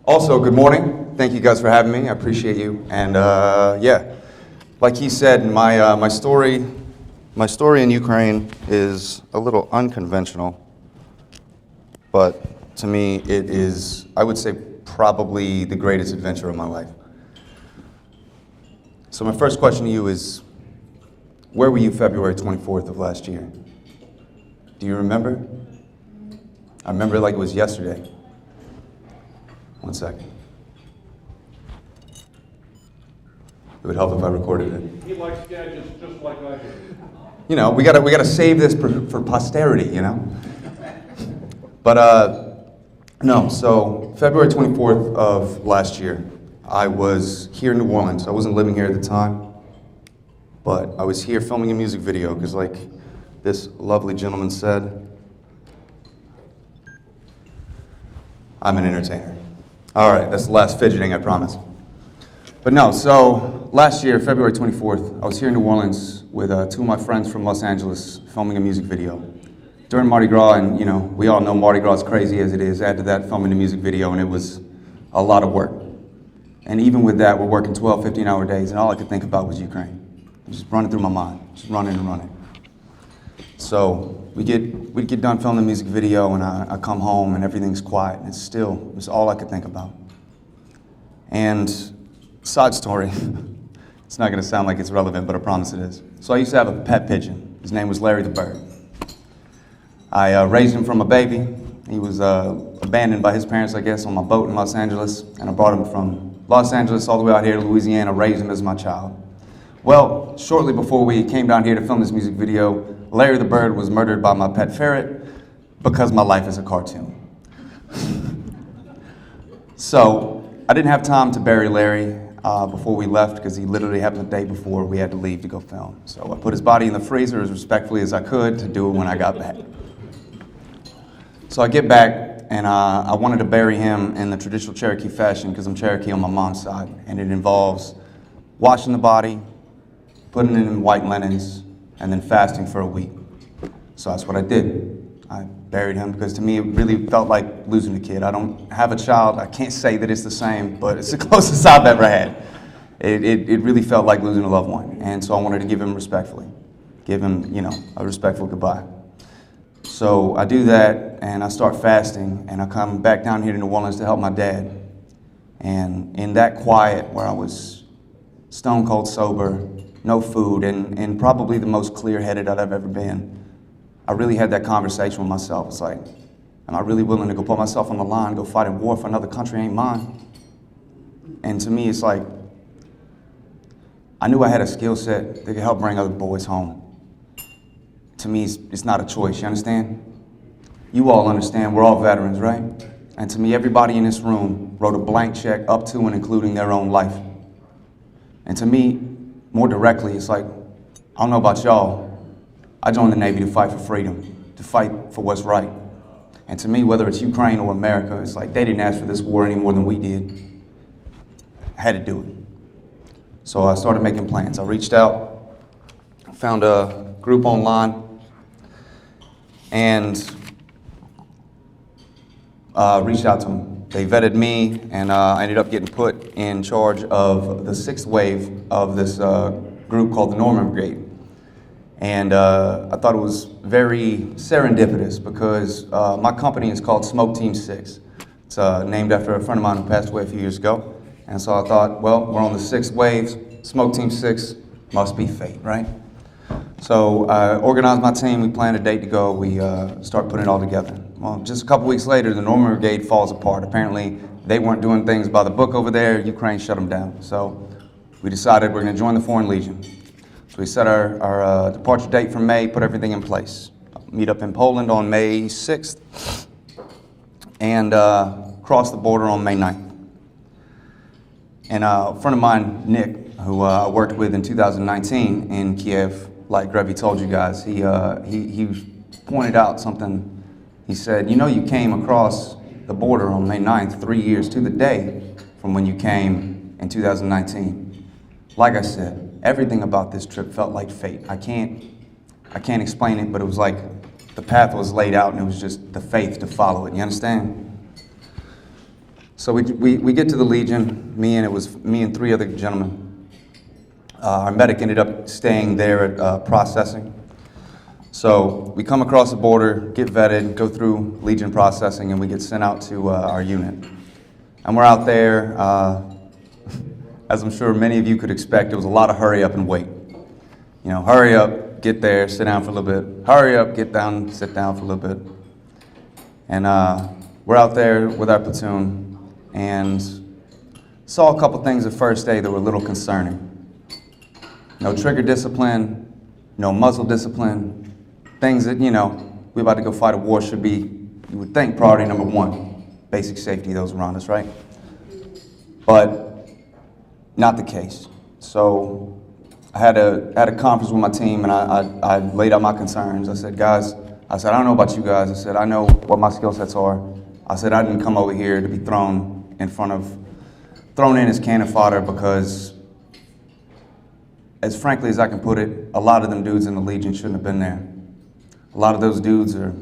Also, good morning. Thank you guys for having me. I appreciate you. And yeah, like he said, my story in Ukraine is a little unconventional, but to me it is, I would say, probably the greatest adventure of my life. So my first question to you is, where were you February 24th of last year? Do you remember? I remember it like it was yesterday. One second. It would help if I recorded it. He likes gadgets just like I do. You know, we gotta save this for posterity, you know? But no, so February 24th of last year, I was here in New Orleans. I wasn't living here at the time, but I was here filming a music video because, like this lovely gentleman said, I'm an entertainer. All right, that's the last fidgeting, I promise. But no, so last year, February 24th, I was here in New Orleans with two of my friends from Los Angeles filming a music video. During Mardi Gras, and you know, we all know Mardi Gras is crazy as it is. Add to that, filming the music video, and it was a lot of work. And even with that, we're working 12, 15-hour days, and all I could think about was Ukraine. Just running through my mind, just running and running. So we get done filming the music video, and I come home, and everything's quiet, and it's all I could think about. And side story, it's not gonna sound like it's relevant, but I promise it is. So I used to have a pet pigeon. His name was Larry the Bird. I raised him from a baby. He was abandoned by his parents, I guess, on my boat in Los Angeles, and I brought him from Los Angeles all the way out here to Louisiana, raised him as my child. Well, shortly before we came down here to film this music video, Larry the Bird was murdered by my pet ferret because my life is a cartoon. So I didn't have time to bury Larry before we left because he literally happened the day before we had to leave to go film. So I put his body in the freezer as respectfully as I could to do it when I got back. So I get back and I wanted to bury him in the traditional Cherokee fashion because I'm Cherokee on my mom's side, and it involves washing the body, putting it in white linens, and then fasting for a week. So that's what I did. I buried him because to me it really felt like losing a kid. I don't have a child. I can't say that it's the same, but it's the closest I've ever had. It really felt like losing a loved one. And so I wanted to give him respectfully, give him, you know, a respectful goodbye. So I do that and I start fasting and I come back down here to New Orleans to help my dad. And in that quiet where I was stone cold sober, no food, and probably the most clear-headed I've ever been, I really had that conversation with myself. It's like, am I really willing to go put myself on the line, go fight a war for another country ain't mine? And to me, it's like, I knew I had a skill set that could help bring other boys home. To me, it's not a choice, you understand? You all understand, we're all veterans, right? And to me, everybody in this room wrote a blank check up to and including their own life. And to me, more directly, it's like, I don't know about y'all, I joined the Navy to fight for freedom, to fight for what's right. And to me, whether it's Ukraine or America, it's like they didn't ask for this war any more than we did. I had to do it. So I started making plans. I reached out, found a group online, and reached out to them. They vetted me, and I ended up getting put in charge of the sixth wave of this group called the Norman Brigade. And I thought it was very serendipitous because my company is called Smoke Team 6. It's named after a friend of mine who passed away a few years ago. And so I thought, well, we're on the sixth wave. Smoke Team 6 must be fate, right? So I organized my team. We planned a date to go. We start putting it all together. Well, just a couple weeks later, the Norman Brigade falls apart. Apparently, they weren't doing things by the book over there. Ukraine shut them down. So we decided we're going to join the Foreign Legion. So we set our departure date for May, put everything in place. Meet up in Poland on May 6th and cross the border on May 9th. And a friend of mine, Nick, who I worked with in 2019 in Kiev, like Grevy told you guys, he pointed out something. He said, you know, you came across the border on May 9th, 3 years to the day from when you came in 2019. Like I said, everything about this trip felt like fate. I can't explain it, but it was like the path was laid out and it was just the faith to follow it. You understand? So we get to the Legion, it was me and three other gentlemen. Our medic ended up staying there at processing. So we come across the border, get vetted, go through Legion processing, and we get sent out to our unit. And we're out there, as I'm sure many of you could expect, it was a lot of hurry up and wait. You know, hurry up, get there, sit down for a little bit. Hurry up, get down, sit down for a little bit. And we're out there with our platoon and saw a couple things the first day that were a little concerning. No trigger discipline, no muzzle discipline, things that, you know, we're about to go fight a war should be, you would think, priority number one, basic safety of those around us, right? But not the case. So I had a conference with my team, and I laid out my concerns. I said, guys, I don't know about you guys. I said, I know what my skill sets are. I said, I didn't come over here to be thrown in as cannon fodder because, as frankly as I can put it, a lot of them dudes in the Legion shouldn't have been there. A lot of those dudes are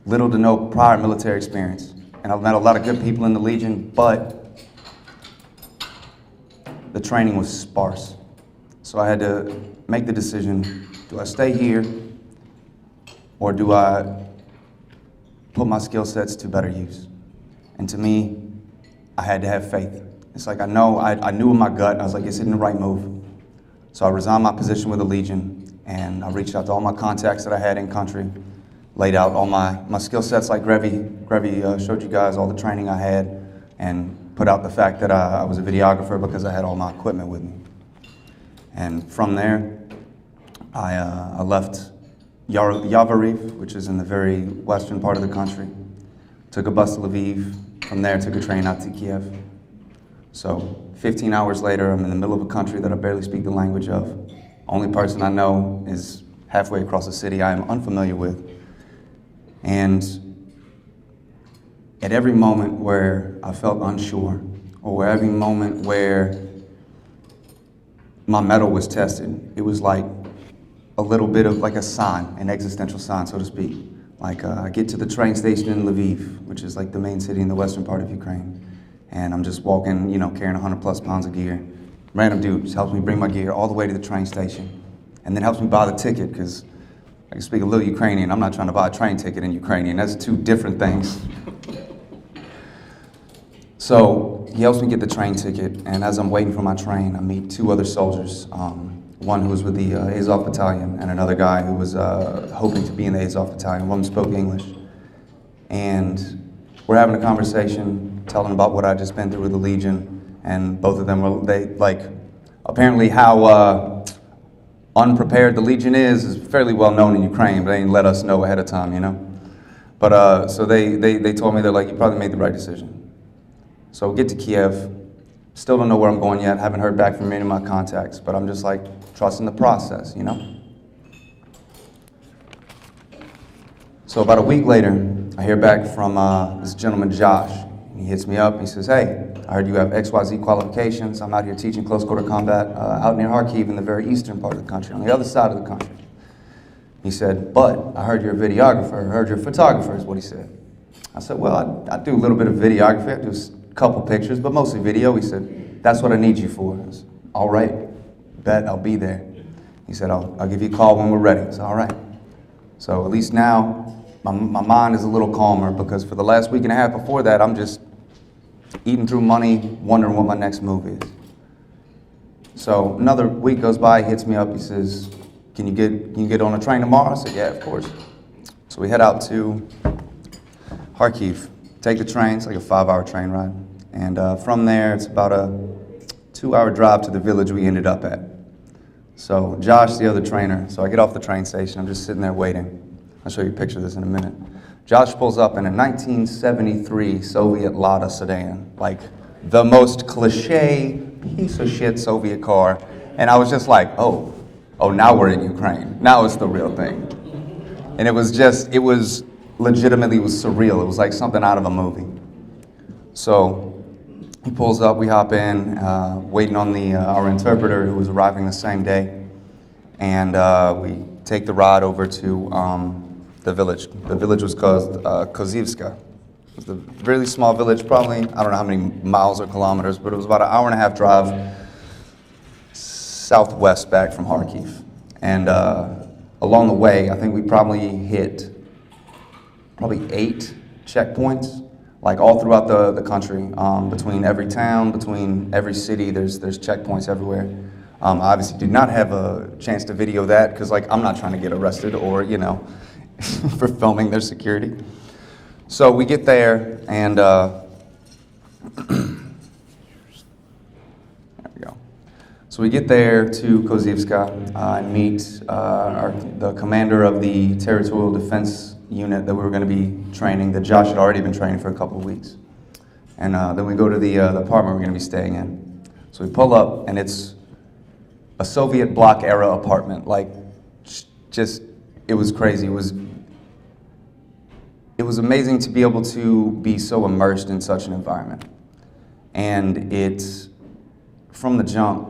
little to no prior military experience. And I've met a lot of good people in the Legion, but the training was sparse. So I had to make the decision, do I stay here or do I put my skill sets to better use? And to me, I had to have faith. It's like I knew in my gut, and I was like, it's in the right move. So I resigned my position with the Legion, and I reached out to all my contacts that I had in country, laid out all my skill sets like Grevy showed you guys, all the training I had, and put out the fact that I was a videographer because I had all my equipment with me. And from there, I left Yavoriv, which is in the very western part of the country, took a bus to Lviv, from there took a train out to Kiev. So 15 hours later, I'm in the middle of a country that I barely speak the language of. Only person I know is halfway across a city I am unfamiliar with. And at every moment where I felt unsure, or every moment where my mettle was tested, it was like a little bit of like a sign, an existential sign, so to speak. Like I get to the train station in Lviv, which is like the main city in the western part of Ukraine. And I'm just walking, you know, carrying 100 plus pounds of gear. Random dude just helps me bring my gear all the way to the train station. And then helps me buy the ticket, because I can speak a little Ukrainian. I'm not trying to buy a train ticket in Ukrainian. That's two different things. So he helps me get the train ticket, and as I'm waiting for my train, I meet two other soldiers. One who was with the Azov battalion, and another guy who was hoping to be in the Azov battalion. One spoke English. And we're having a conversation, telling about what I'd just been through with the Legion, and both of them were, apparently how unprepared the Legion is fairly well known in Ukraine, but they didn't let us know ahead of time, you know? But, so they told me, they're like, you probably made the right decision. So we get to Kiev, still don't know where I'm going yet, haven't heard back from any of my contacts, but I'm just like, trusting the process, you know? So about a week later, I hear back from this gentleman, Josh. He hits me up, he says, hey, I heard you have XYZ qualifications. I'm out here teaching close quarter combat out near Kharkiv in the very eastern part of the country, on the other side of the country. He said, but I heard you're a videographer, I heard you're a photographer, is what he said. I said, well, I do a little bit of videography, I do a couple pictures, but mostly video. He said, that's what I need you for. I said, all right, bet, I'll be there. He said, I'll give you a call when we're ready. I said, all right. So at least now, my mind is a little calmer, because for the last week and a half before that, I'm just eating through money, wondering what my next move is. So another week goes by, he hits me up, he says, can you get on a train tomorrow? I said, yeah, of course. So we head out to Kharkiv, take the train, it's like a 5-hour train ride. And from there, it's about a 2-hour drive to the village we ended up at. So Josh, the other trainer, so I get off the train station, I'm just sitting there waiting. I'll show you a picture of this in a minute. Josh pulls up in a 1973 Soviet Lada sedan, like the most cliche piece of shit Soviet car. And I was just like, oh, now we're in Ukraine. Now it's the real thing. And it was legitimately, it was surreal. It was like something out of a movie. So he pulls up, we hop in, waiting on our interpreter who was arriving the same day. And we take the ride over to the village. The village was called Kozivska. It was a really small village, probably, I don't know how many miles or kilometers, but it was about an hour and a half drive southwest back from Kharkiv. And along the way, I think we probably hit 8 checkpoints, like all throughout the country, between every town, between every city, there's checkpoints everywhere. I obviously did not have a chance to video that because, like, I'm not trying to get arrested or, for filming their security. So we get there, and there we go. So we get there to Kozivska and meet the commander of the territorial defense unit that we were going to be training, that Josh had already been training for a couple of weeks. And then we go to the apartment we're going to be staying in. So we pull up, and it's a Soviet bloc era apartment. Like, just, it was crazy. It was amazing to be able to be so immersed in such an environment. And it's, from the jump,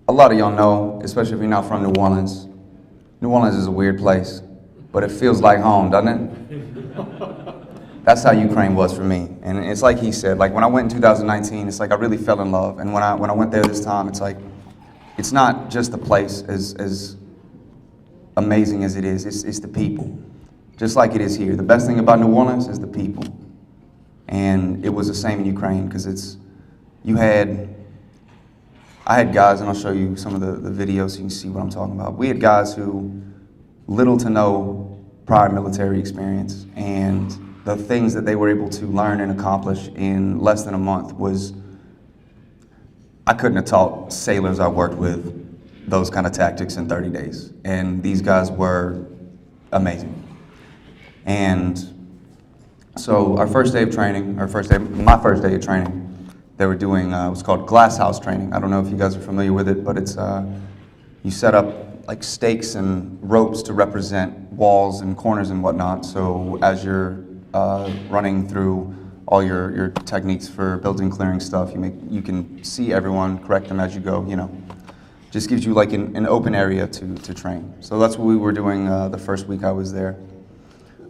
a lot of y'all know, especially if you're not from New Orleans, New Orleans is a weird place, but it feels like home, doesn't it? That's how Ukraine was for me. And it's like he said, like when I went in 2019, it's like I really fell in love. And when I went there this time, it's like, it's not just the place as amazing as it is, it's the people. Just like it is here. The best thing about New Orleans is the people. And it was the same in Ukraine, because I had guys, and I'll show you some of the videos so you can see what I'm talking about. We had guys who little to no prior military experience, and the things that they were able to learn and accomplish in less than a month was, I couldn't have taught sailors I worked with those kind of tactics in 30 days. And these guys were amazing. And so my first day of training, they were doing what's called glass house training. I don't know if you guys are familiar with it, but it's you set up like stakes and ropes to represent walls and corners and whatnot. So as you're running through all your techniques for building clearing stuff, you can see everyone, correct them as you go. Just gives you like an open area to train. So that's what we were doing the first week I was there.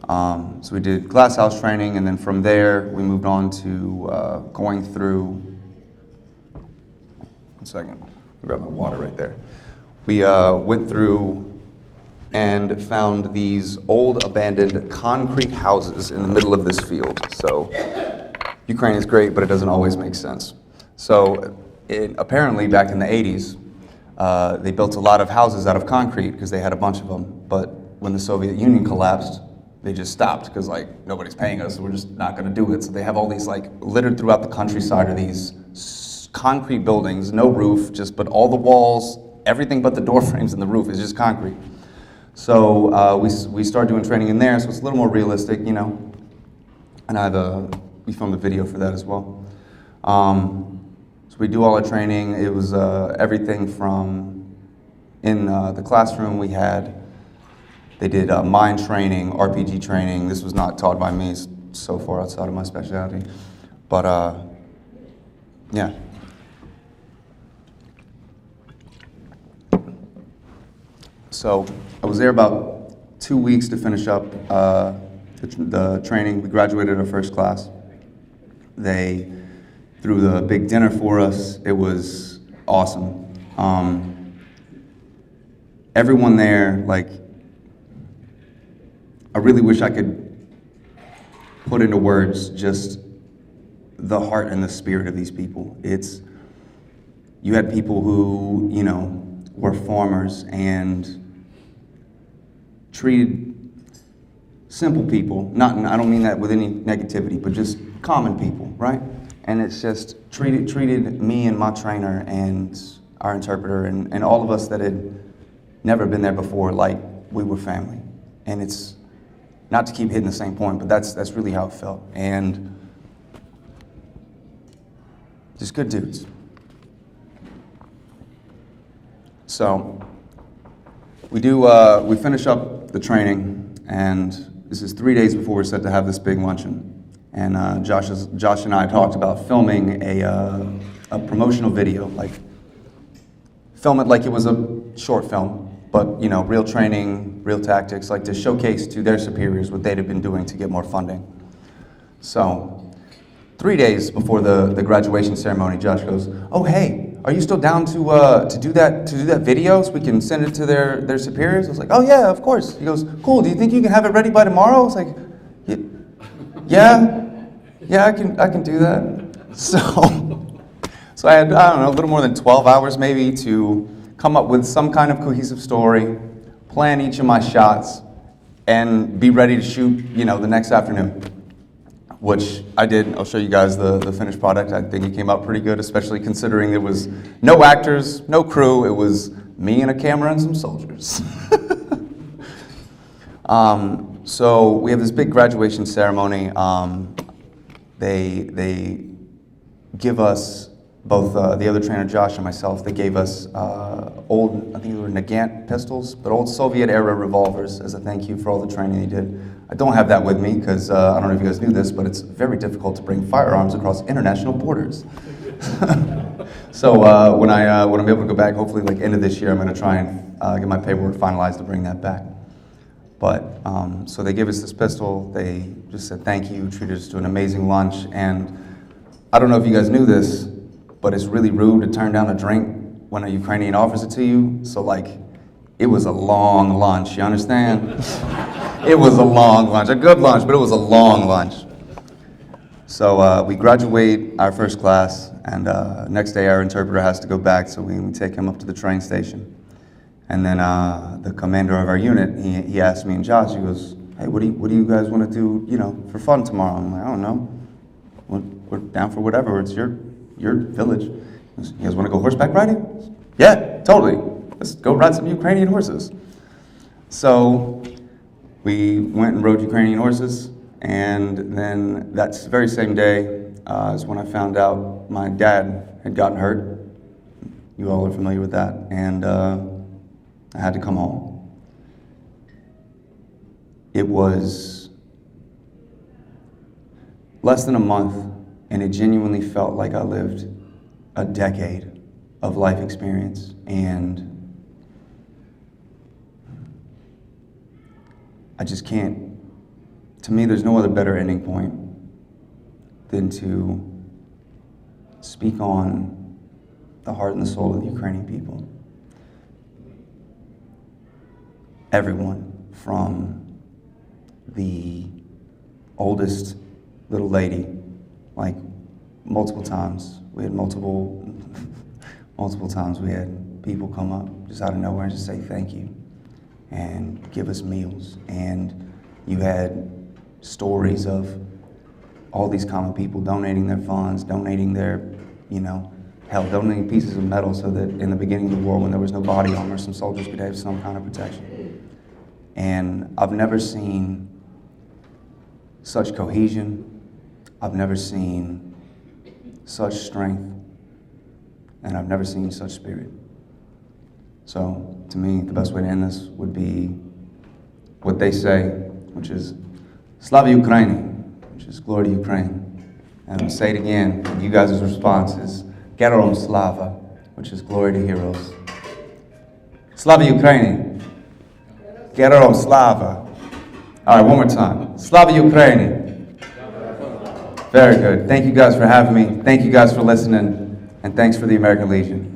So we did glass house training, and then from there we moved on to going through. 1 second, I grab my water right there. We went through and found these old abandoned concrete houses in the middle of this field. So Ukraine is great, but it doesn't always make sense. So apparently back in the 80s, they built a lot of houses out of concrete because they had a bunch of them. But when the Soviet Union collapsed, they just stopped because, like, nobody's paying us, so we're just not going to do it. So they have all these, like, littered throughout the countryside are these concrete buildings, no roof, but all the walls, everything but the door frames and the roof is just concrete. So we started doing training in there, so it's a little more realistic, And we filmed a video for that as well. So we do all our training. It was everything from in the classroom we had. They did mine training, RPG training. This was not taught by me. It's so far outside of my specialty. But, yeah. So I was there about 2 weeks to finish up the training. We graduated our first class. They threw the big dinner for us. It was awesome. Everyone there, like, I really wish I could put into words just the heart and the spirit of these people. You had people who, were farmers and treated simple people, I don't mean that with any negativity, but just common people, right? And it's just treated me and my trainer and our interpreter and all of us that had never been there before like we were family. And it's, not to keep hitting the same point, but that's really how it felt. And just good dudes. So we finish up the training, and this is 3 days before we're set to have this big luncheon. And Josh and I talked about filming a promotional video, like film it like it was a short film. But, real training, real tactics, like to showcase to their superiors what they'd have been doing to get more funding. So 3 days before the graduation ceremony, Josh goes, "Oh, hey, are you still down to do that video so we can send it to their superiors?" I was like, "Oh yeah, of course." He goes, "Cool. Do you think you can have it ready by tomorrow?" I was like, "Yeah, I can do that." So I had, I don't know, a little more than 12 hours maybe to come up with some kind of cohesive story, plan each of my shots, and be ready to shoot, the next afternoon, which I did. I'll show you guys the finished product. I think it came out pretty good, especially considering there was no actors, no crew. It was me and a camera and some soldiers. So we have this big graduation ceremony. They give us, both the other trainer, Josh, and myself, they gave us old, I think they were Nagant pistols, but old Soviet-era revolvers as a thank you for all the training they did. I don't have that with me because I don't know if you guys knew this, but it's very difficult to bring firearms across international borders. So when I'm able to go back, hopefully like end of this year, I'm going to try and get my paperwork finalized to bring that back. But so they gave us this pistol. They just said thank you, treated us to an amazing lunch, and I don't know if you guys knew this, but it's really rude to turn down a drink when a Ukrainian offers it to you. So like, it was a long lunch, you understand? It was a long lunch, a good lunch, but it was a long lunch. So we graduate our first class, and next day our interpreter has to go back, so we take him up to the train station. And then the commander of our unit, he asked me and Josh, he goes, "Hey, what do you guys want to do, for fun tomorrow?" I'm like, "I don't know. We're down for whatever. It's your village." You guys want to go horseback riding? Yeah, totally. Let's go ride some Ukrainian horses. So we went and rode Ukrainian horses, and then that very same day is when I found out my dad had gotten hurt. You all are familiar with that, and I had to come home. It was less than a month, and it genuinely felt like I lived a decade of life experience. And I just can't, to me, there's no other better ending point than to speak on the heart and the soul of the Ukrainian people. Everyone, from the oldest little lady, like multiple times we had people come up just out of nowhere and just say thank you and give us meals. And you had stories of all these common people donating their funds, donating their, donating pieces of metal so that in the beginning of the war, when there was no body armor, some soldiers could have some kind of protection. And I've never seen such cohesion. I've never seen such strength. And I've never seen such spirit. So, to me, the best way to end this would be what they say, which is Slava Ukraini, which is glory to Ukraine. And I'll say it again, and you guys' response is Gerom Slava, which is glory to heroes. Slava Ukraini. Gerom Slava. All right, one more time. Slava Ukraini. Very good. Thank you guys for having me. Thank you guys for listening. And thanks for the American Legion.